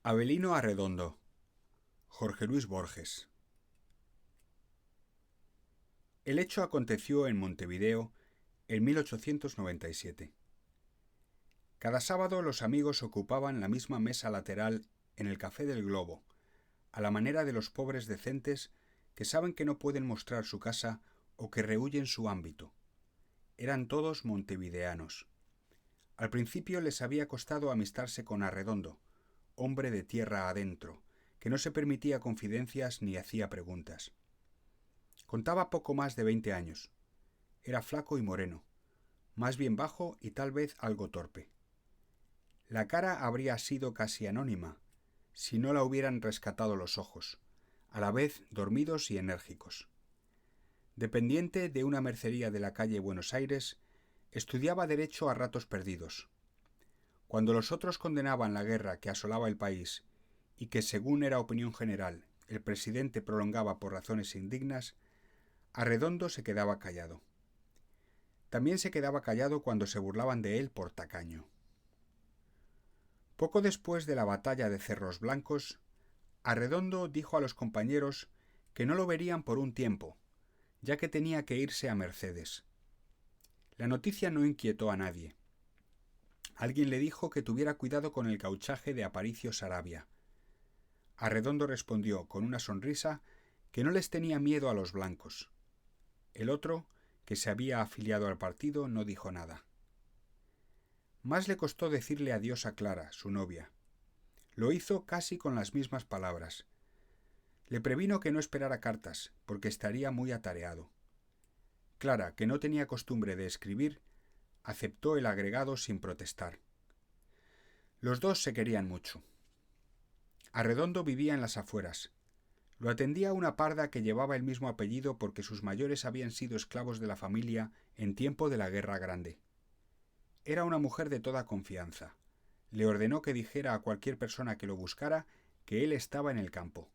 Avelino Arredondo, Jorge Luis Borges. El hecho aconteció en Montevideo en 1897. Cada sábado los amigos ocupaban la misma mesa lateral en el Café del Globo, a la manera de los pobres decentes que saben que no pueden mostrar su casa o que rehúyen su ámbito. Eran todos montevideanos. Al principio les había costado amistarse con Arredondo, hombre de tierra adentro, que no se permitía confidencias ni hacía preguntas. Contaba poco más de 20 años. Era flaco y moreno, más bien bajo y tal vez algo torpe. La cara habría sido casi anónima, si no la hubieran rescatado los ojos, a la vez dormidos y enérgicos. Dependiente de una mercería de la calle Buenos Aires, estudiaba derecho a ratos perdidos. Cuando los otros condenaban la guerra que asolaba el país y que, según era opinión general, el presidente prolongaba por razones indignas, Arredondo se quedaba callado. También se quedaba callado cuando se burlaban de él por tacaño. Poco después de la batalla de Cerros Blancos, Arredondo dijo a los compañeros que no lo verían por un tiempo, ya que tenía que irse a Mercedes. La noticia no inquietó a nadie. Alguien le dijo que tuviera cuidado con el cauchaje de Aparicio Saravia. Arredondo respondió con una sonrisa que no les tenía miedo a los blancos. El otro, que se había afiliado al partido, no dijo nada. Más le costó decirle adiós a Clara, su novia. Lo hizo casi con las mismas palabras. Le previno que no esperara cartas, porque estaría muy atareado. Clara, que no tenía costumbre de escribir, aceptó el agregado sin protestar. Los dos se querían mucho. Arredondo vivía en las afueras. Lo atendía una parda que llevaba el mismo apellido porque sus mayores habían sido esclavos de la familia en tiempo de la Guerra Grande. Era una mujer de toda confianza. Le ordenó que dijera a cualquier persona que lo buscara que él estaba en el campo.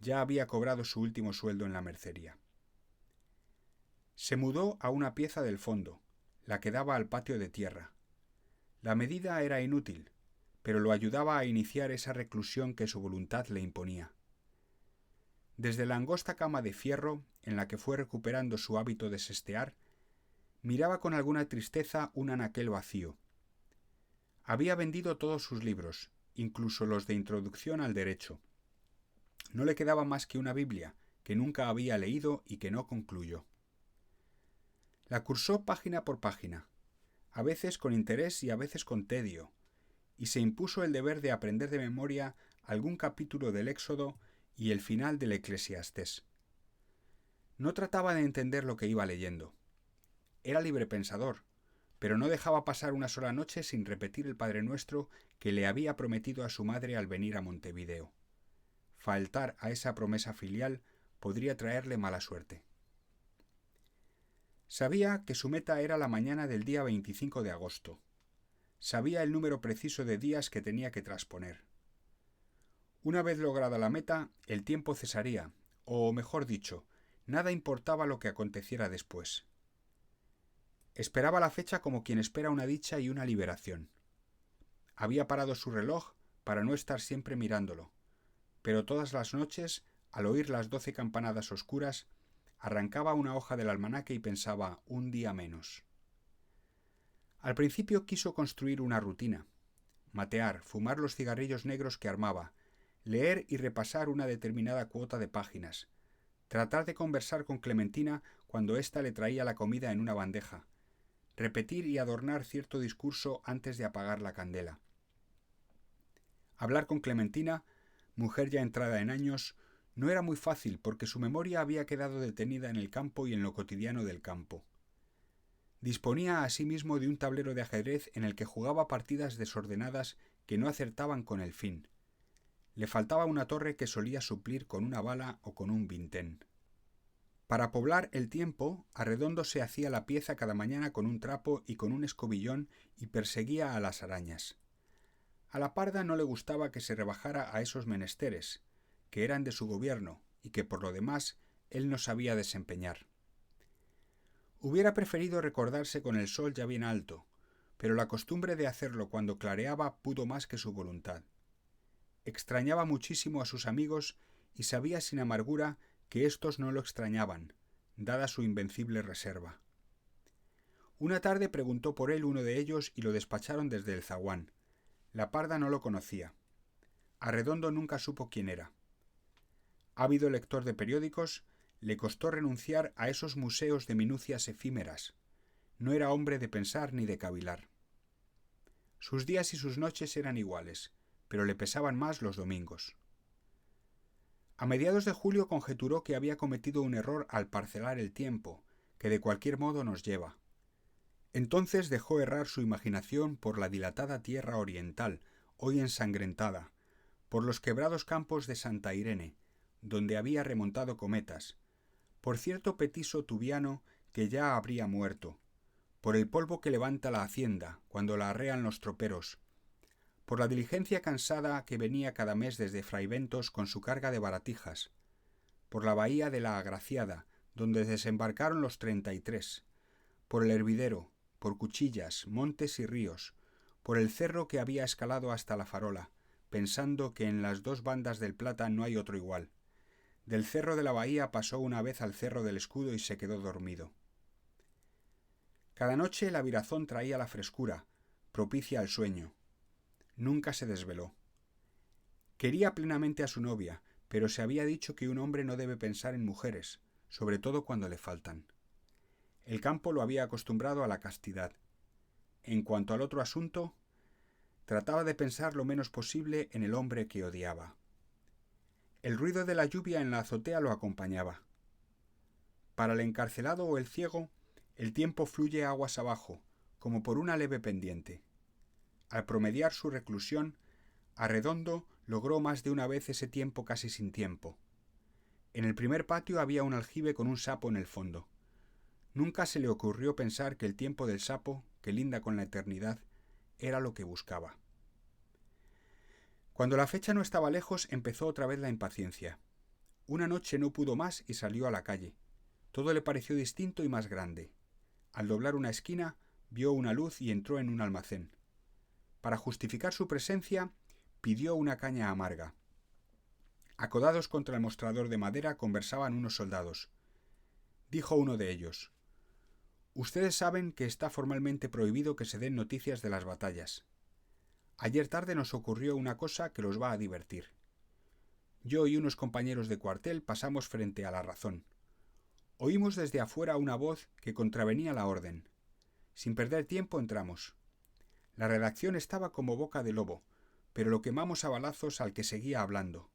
Ya había cobrado su último sueldo en la mercería. Se mudó a una pieza del fondo, la que daba al patio de tierra. La medida era inútil, pero lo ayudaba a iniciar esa reclusión que su voluntad le imponía. Desde la angosta cama de fierro, en la que fue recuperando su hábito de sestear, miraba con alguna tristeza un anaquel vacío. Había vendido todos sus libros, incluso los de introducción al derecho. No le quedaba más que una Biblia, que nunca había leído y que no concluyó. La cursó página por página, a veces con interés y a veces con tedio, y se impuso el deber de aprender de memoria algún capítulo del Éxodo y el final del Eclesiastés. No trataba de entender lo que iba leyendo. Era librepensador, pero no dejaba pasar una sola noche sin repetir el Padre Nuestro que le había prometido a su madre al venir a Montevideo. Faltar a esa promesa filial podría traerle mala suerte. Sabía que su meta era la mañana del día 25 de agosto. Sabía el número preciso de días que tenía que trasponer. Una vez lograda la meta, el tiempo cesaría, o mejor dicho, nada importaba lo que aconteciera después. Esperaba la fecha como quien espera una dicha y una liberación. Había parado su reloj para no estar siempre mirándolo, pero todas las noches, al oír las 12 campanadas oscuras, arrancaba una hoja del almanaque y pensaba un día menos. Al principio quiso construir una rutina, matear, fumar los cigarrillos negros que armaba, leer y repasar una determinada cuota de páginas, tratar de conversar con Clementina cuando ésta le traía la comida en una bandeja, repetir y adornar cierto discurso antes de apagar la candela. Hablar con Clementina, mujer ya entrada en años, no era muy fácil porque su memoria había quedado detenida en el campo y en lo cotidiano del campo. Disponía asimismo de un tablero de ajedrez en el que jugaba partidas desordenadas que no acertaban con el fin. Le faltaba una torre que solía suplir con una bala o con un vintén. Para poblar el tiempo, Arredondo se hacía la pieza cada mañana con un trapo y con un escobillón y perseguía a las arañas. A la parda no le gustaba que se rebajara a esos menesteres, que eran de su gobierno y que por lo demás él no sabía desempeñar. Hubiera preferido recordarse con el sol ya bien alto, pero la costumbre de hacerlo cuando clareaba pudo más que su voluntad. Extrañaba muchísimo a sus amigos y sabía sin amargura que éstos no lo extrañaban, dada su invencible reserva. Una tarde preguntó por él uno de ellos y lo despacharon desde el zaguán. La parda no lo conocía. Arredondo nunca supo quién era. Ávido lector de periódicos, le costó renunciar a esos museos de minucias efímeras. No era hombre de pensar ni de cavilar. Sus días y sus noches eran iguales, pero le pesaban más los domingos. A mediados de julio conjeturó que había cometido un error al parcelar el tiempo, que de cualquier modo nos lleva. Entonces dejó errar su imaginación por la dilatada tierra oriental, hoy ensangrentada, por los quebrados campos de Santa Irene, donde había remontado cometas, por cierto petiso tubiano que ya habría muerto, por el polvo que levanta la hacienda cuando la arrean los troperos, por la diligencia cansada que venía cada mes desde Fraiventos con su carga de baratijas, por la bahía de la Agraciada, donde desembarcaron los 33, por el hervidero, por Cuchillas, montes y ríos, por el cerro que había escalado hasta la Farola, pensando que en las dos bandas del Plata no hay otro igual. Del cerro de la bahía pasó una vez al cerro del Escudo y se quedó dormido. Cada noche la virazón traía la frescura, propicia al sueño. Nunca se desveló. Quería plenamente a su novia, pero se había dicho que un hombre no debe pensar en mujeres, sobre todo cuando le faltan. El campo lo había acostumbrado a la castidad. En cuanto al otro asunto, trataba de pensar lo menos posible en el hombre que odiaba. El ruido de la lluvia en la azotea lo acompañaba. Para el encarcelado o el ciego, el tiempo fluye aguas abajo, como por una leve pendiente. Al promediar su reclusión, Arredondo logró más de una vez ese tiempo casi sin tiempo. En el primer patio había un aljibe con un sapo en el fondo. Nunca se le ocurrió pensar que el tiempo del sapo, que linda con la eternidad, era lo que buscaba. Cuando la fecha no estaba lejos, empezó otra vez la impaciencia. Una noche no pudo más y salió a la calle. Todo le pareció distinto y más grande. Al doblar una esquina, vio una luz y entró en un almacén. Para justificar su presencia, pidió una caña amarga. Acodados contra el mostrador de madera conversaban unos soldados. Dijo uno de ellos: «Ustedes saben que está formalmente prohibido que se den noticias de las batallas. Ayer tarde nos ocurrió una cosa que los va a divertir. Yo y unos compañeros de cuartel pasamos frente a la Razón. Oímos desde afuera una voz que contravenía la orden. Sin perder tiempo entramos. La redacción estaba como boca de lobo, pero lo quemamos a balazos al que seguía hablando.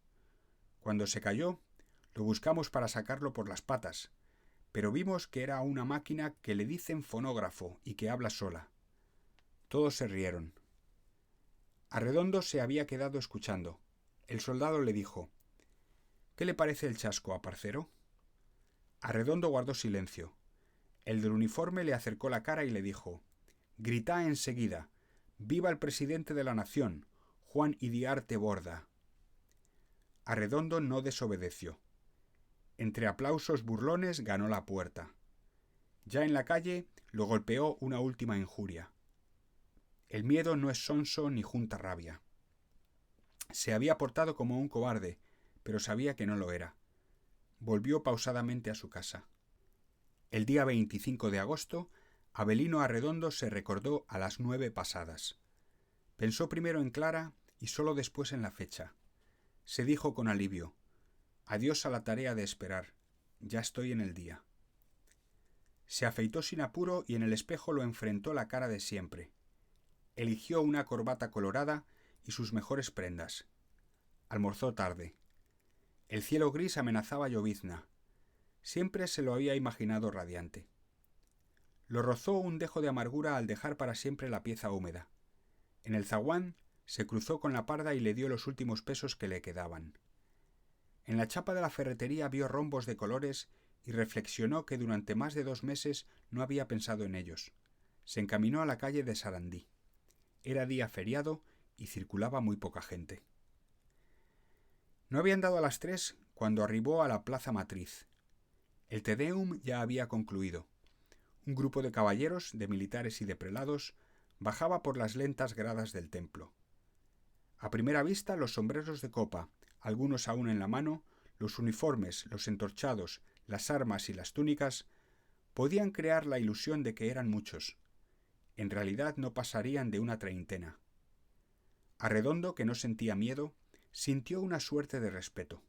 Cuando se cayó, lo buscamos para sacarlo por las patas, pero vimos que era una máquina que le dicen fonógrafo y que habla sola. Todos se rieron. Arredondo se había quedado escuchando. El soldado le dijo: «¿Qué le parece el chasco, aparcero?» Arredondo guardó silencio. El del uniforme le acercó la cara y le dijo: «Grita enseguida: ¡Viva el presidente de la nación, Juan Iriarte Borda!». Arredondo no desobedeció. Entre aplausos burlones ganó la puerta. Ya en la calle lo golpeó una última injuria. El miedo no es sonso ni junta rabia. Se había portado como un cobarde, pero sabía que no lo era. Volvió pausadamente a su casa. El día 25 de agosto, Avelino Arredondo se recordó a las 9 pasadas. Pensó primero en Clara y sólo después en la fecha. Se dijo con alivio: «Adiós a la tarea de esperar. Ya estoy en el día». Se afeitó sin apuro y en el espejo lo enfrentó la cara de siempre. Eligió una corbata colorada y sus mejores prendas. Almorzó tarde. El cielo gris amenazaba llovizna. Siempre se lo había imaginado radiante. Lo rozó un dejo de amargura al dejar para siempre la pieza húmeda. En el zaguán se cruzó con la parda y le dio los últimos pesos que le quedaban. En la chapa de la ferretería vio rombos de colores y reflexionó que durante más de 2 meses no había pensado en ellos. Se encaminó a la calle de Sarandí. Era día feriado y circulaba muy poca gente. No habían dado a las 3 cuando arribó a la plaza matriz. El Te Deum ya había concluido. Un grupo de caballeros, de militares y de prelados, bajaba por las lentas gradas del templo. A primera vista, los sombreros de copa, algunos aún en la mano, los uniformes, los entorchados, las armas y las túnicas, podían crear la ilusión de que eran muchos. En realidad no pasarían de una treintena. Arredondo, que no sentía miedo, sintió una suerte de respeto.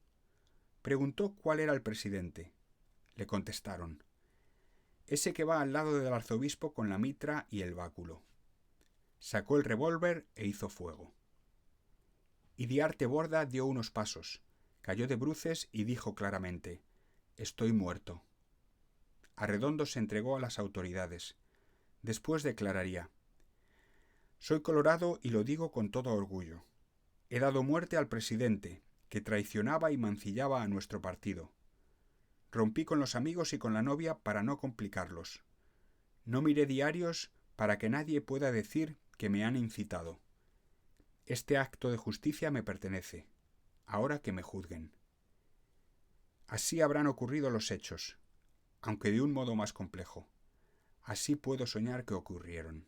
Preguntó cuál era el presidente. Le contestaron: ese que va al lado del arzobispo con la mitra y el báculo. Sacó el revólver e hizo fuego. Iriarte Borda dio unos pasos, cayó de bruces y dijo claramente: «Estoy muerto». Arredondo se entregó a las autoridades. Después declararía: «Soy colorado y lo digo con todo orgullo. He dado muerte al presidente, que traicionaba y mancillaba a nuestro partido. Rompí con los amigos y con la novia para no complicarlos. No miré diarios para que nadie pueda decir que me han incitado. Este acto de justicia me pertenece. Ahora que me juzguen». Así habrán ocurrido los hechos, aunque de un modo más complejo. Así puedo soñar que ocurrieron.